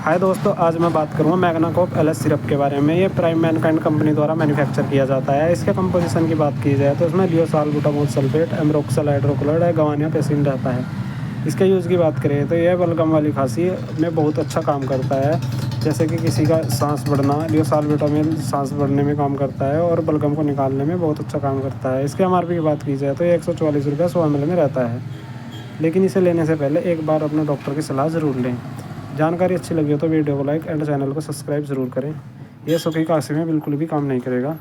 हाय दोस्तों, आज मैं बात करूँगा मैग्नाकोप एलएस सिरप के बारे में। ये प्राइम मैनकाइंड कंपनी द्वारा मैन्युफैक्चर किया जाता है। इसके कंपोजिशन की बात की जाए तो इसमें लियोसाल्बुटामोल सल्फेट, एम्ब्रोक्सल हाइड्रोक्लोराइड है, गवानिया पेसिन रहता है। इसके यूज़ की बात करें तो यह बलगम वाली खांसी में बहुत अच्छा काम करता है। जैसे कि किसी का सांस बढ़ना, लियोसाल्बुटामोल सांस बढ़ने में काम करता है और बलगम को निकालने में बहुत अच्छा काम करता है। इसके एमआरपी की बात की जाए तो ये 144 रुपये 100 ml में रहता है। लेकिन इसे लेने से पहले एक बार अपने डॉक्टर की सलाह ज़रूर लें। जानकारी अच्छी लगी हो तो वीडियो को लाइक एंड चैनल को सब्सक्राइब ज़रूर करें। यह सूखी खांसी में बिल्कुल भी काम नहीं करेगा।